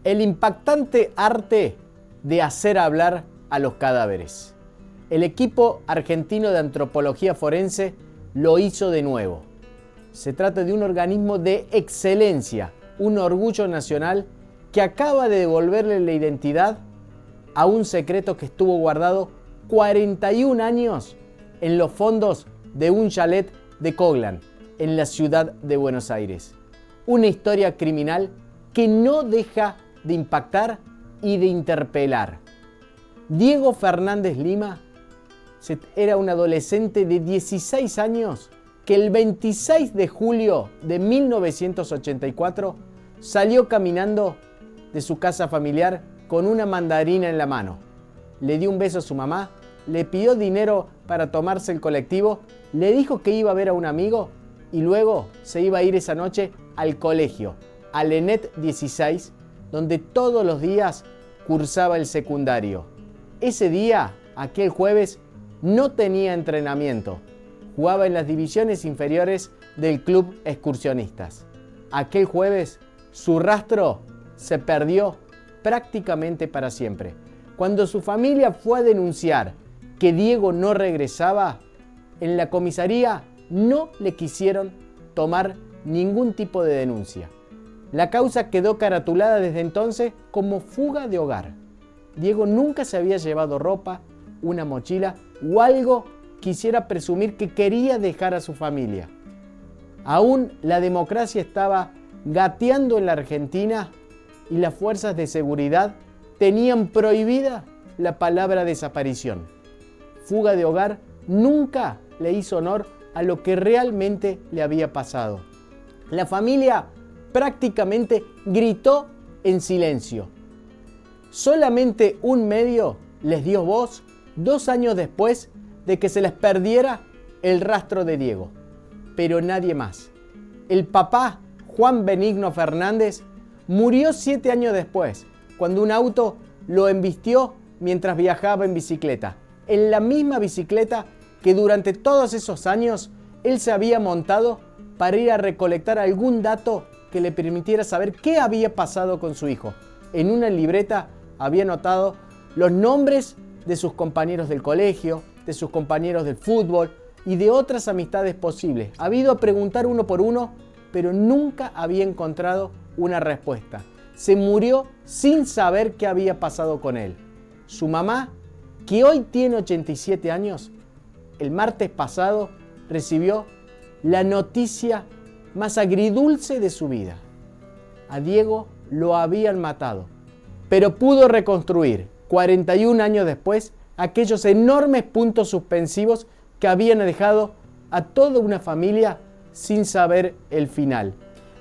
El impactante arte de hacer hablar a los cadáveres. El equipo argentino de antropología forense lo hizo de nuevo. Se trata de un organismo de excelencia, un orgullo nacional que acaba de devolverle la identidad a un secreto que estuvo guardado 41 años en los fondos de un chalet de Coglan, en la ciudad de Buenos Aires. Una historia criminal que no deja de impactar y de interpelar. Diego Fernández Lima era un adolescente de 16 años que el 26 de julio de 1984 salió caminando de su casa familiar con una mandarina en la mano. Le dio un beso a su mamá, le pidió dinero para tomarse el colectivo, le dijo que iba a ver a un amigo y luego se iba a ir esa noche al colegio, al ENET 16, donde todos los días cursaba el secundario. Ese día, aquel jueves, no tenía entrenamiento. Jugaba en las divisiones inferiores del club excursionistas. Aquel jueves, su rastro se perdió prácticamente para siempre. Cuando su familia fue a denunciar que Diego no regresaba, en la comisaría no le quisieron tomar ningún tipo de denuncia. La causa quedó caratulada desde entonces como fuga de hogar. Diego nunca se había llevado ropa, una mochila o algo que hiciera presumir que quería dejar a su familia. Aún la democracia estaba gateando en la Argentina y las fuerzas de seguridad tenían prohibida la palabra desaparición. Fuga de hogar nunca le hizo honor a lo que realmente le había pasado. La familia prácticamente gritó en silencio. Solamente un medio les dio voz 2 años después de que se les perdiera el rastro de Diego. Pero nadie más. El papá, Juan Benigno Fernández, murió 7 años después, cuando un auto lo embistió mientras viajaba en bicicleta. En la misma bicicleta que durante todos esos años él se había montado para ir a recolectar algún dato que le permitiera saber qué había pasado con su hijo. En una libreta había anotado los nombres de sus compañeros del colegio, de sus compañeros del fútbol y de otras amistades posibles. Había ido a preguntar uno por uno, pero nunca había encontrado una respuesta. Se murió sin saber qué había pasado con él. Su mamá, que hoy tiene 87 años, el martes pasado recibió la noticia más agridulce de su vida. A Diego lo habían matado, pero pudo reconstruir, 41 años después, aquellos enormes puntos suspensivos que habían dejado a toda una familia sin saber el final.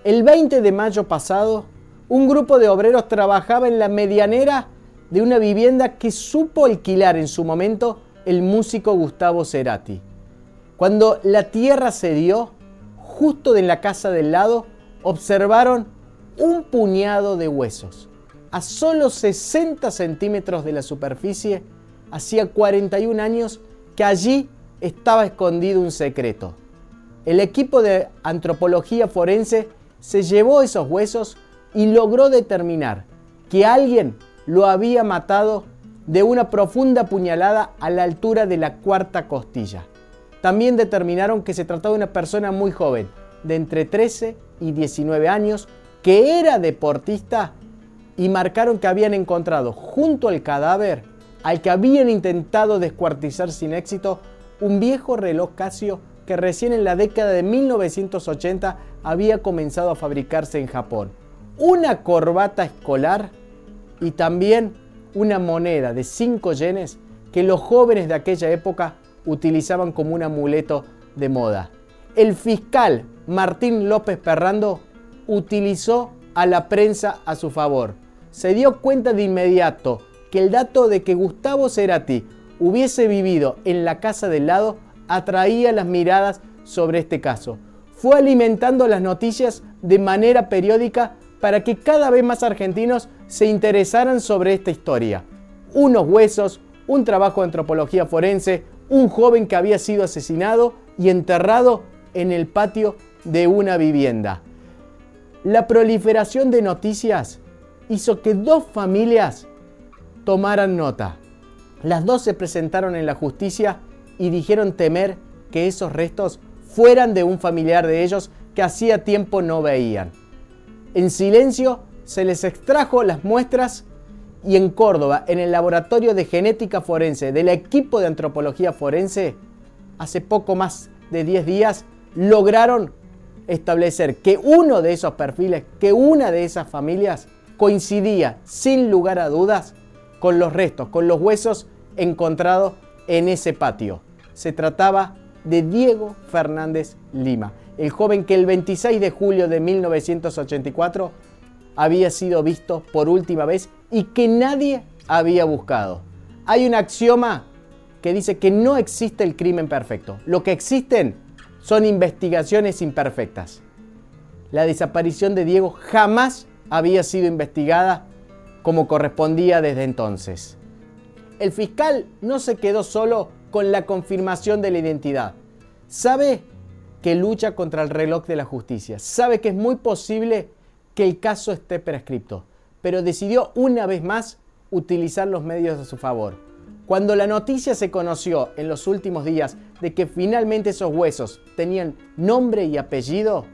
El 20 de mayo pasado, un grupo de obreros trabajaba en la medianera de una vivienda que supo alquilar en su momento el músico Gustavo Cerati. Cuando la tierra cedió, justo en la casa del lado, observaron un puñado de huesos. A solo 60 centímetros de la superficie, hacía 41 años que allí estaba escondido un secreto. El equipo de antropología forense se llevó esos huesos y logró determinar que alguien lo había matado de una profunda puñalada a la altura de la 4ª costilla. También determinaron que se trataba de una persona muy joven, de entre 13 y 19 años, que era deportista, y marcaron que habían encontrado junto al cadáver, al que habían intentado descuartizar sin éxito, un viejo reloj Casio que recién en la década de 1980 había comenzado a fabricarse en Japón, una corbata escolar y también una moneda de 5 yenes que los jóvenes de aquella época utilizaban como un amuleto de moda. El fiscal Martín López Perrando utilizó a la prensa a su favor. Se dio cuenta de inmediato que el dato de que Gustavo Cerati hubiese vivido en la casa del lado atraía las miradas sobre este caso. Fue alimentando las noticias de manera periódica para que cada vez más argentinos se interesaran sobre esta historia. Unos huesos, un trabajo de antropología forense, un joven que había sido asesinado y enterrado en el patio de una vivienda. La proliferación de noticias hizo que dos familias tomaran nota. Las dos se presentaron en la justicia y dijeron temer que esos restos fueran de un familiar de ellos que hacía tiempo no veían. En silencio se les extrajo las muestras y en Córdoba, en el laboratorio de genética forense del equipo de antropología forense, hace poco más de 10 días, lograron establecer que uno de esos perfiles, que una de esas familias coincidía sin lugar a dudas con los restos, con los huesos encontrados en ese patio. Se trataba de Diego Fernández Lima, el joven que el 26 de julio de 1984 había sido visto por última vez y que nadie había buscado. Hay un axioma que dice que no existe el crimen perfecto. Lo que existen son investigaciones imperfectas. La desaparición de Diego jamás había sido investigada como correspondía desde entonces. El fiscal no se quedó solo con la confirmación de la identidad. Sabe que lucha contra el reloj de la justicia. Sabe que es muy posible que el caso esté prescripto, pero decidió una vez más utilizar los medios a su favor. Cuando la noticia se conoció en los últimos días de que finalmente esos huesos tenían nombre y apellido,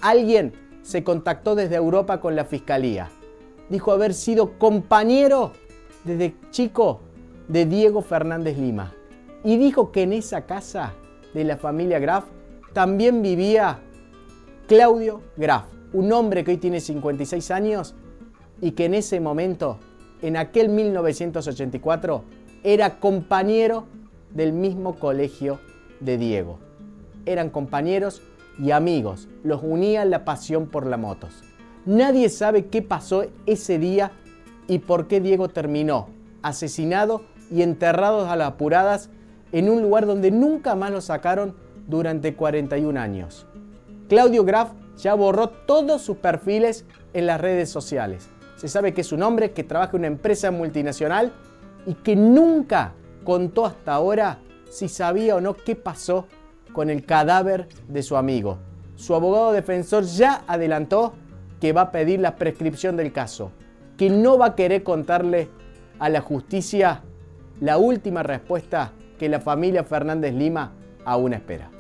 alguien se contactó desde Europa con la fiscalía. Dijo haber sido compañero desde chico de Diego Fernández Lima. Y dijo que en esa casa de la familia Graf también vivía Claudio Graf, un hombre que hoy tiene 56 años y que en ese momento, en aquel 1984, era compañero del mismo colegio de Diego. Eran compañeros y amigos, los unía la pasión por las motos. Nadie sabe qué pasó ese día y por qué Diego terminó asesinado y enterrado a las apuradas en un lugar donde nunca más lo sacaron durante 41 años. Claudio Graf ya borró todos sus perfiles en las redes sociales. Se sabe que es un hombre que trabaja en una empresa multinacional y que nunca contó hasta ahora si sabía o no qué pasó con el cadáver de su amigo. Su abogado defensor ya adelantó que va a pedir la prescripción del caso, que no va a querer contarle a la justicia la última respuesta que la familia Fernández Lima aún espera.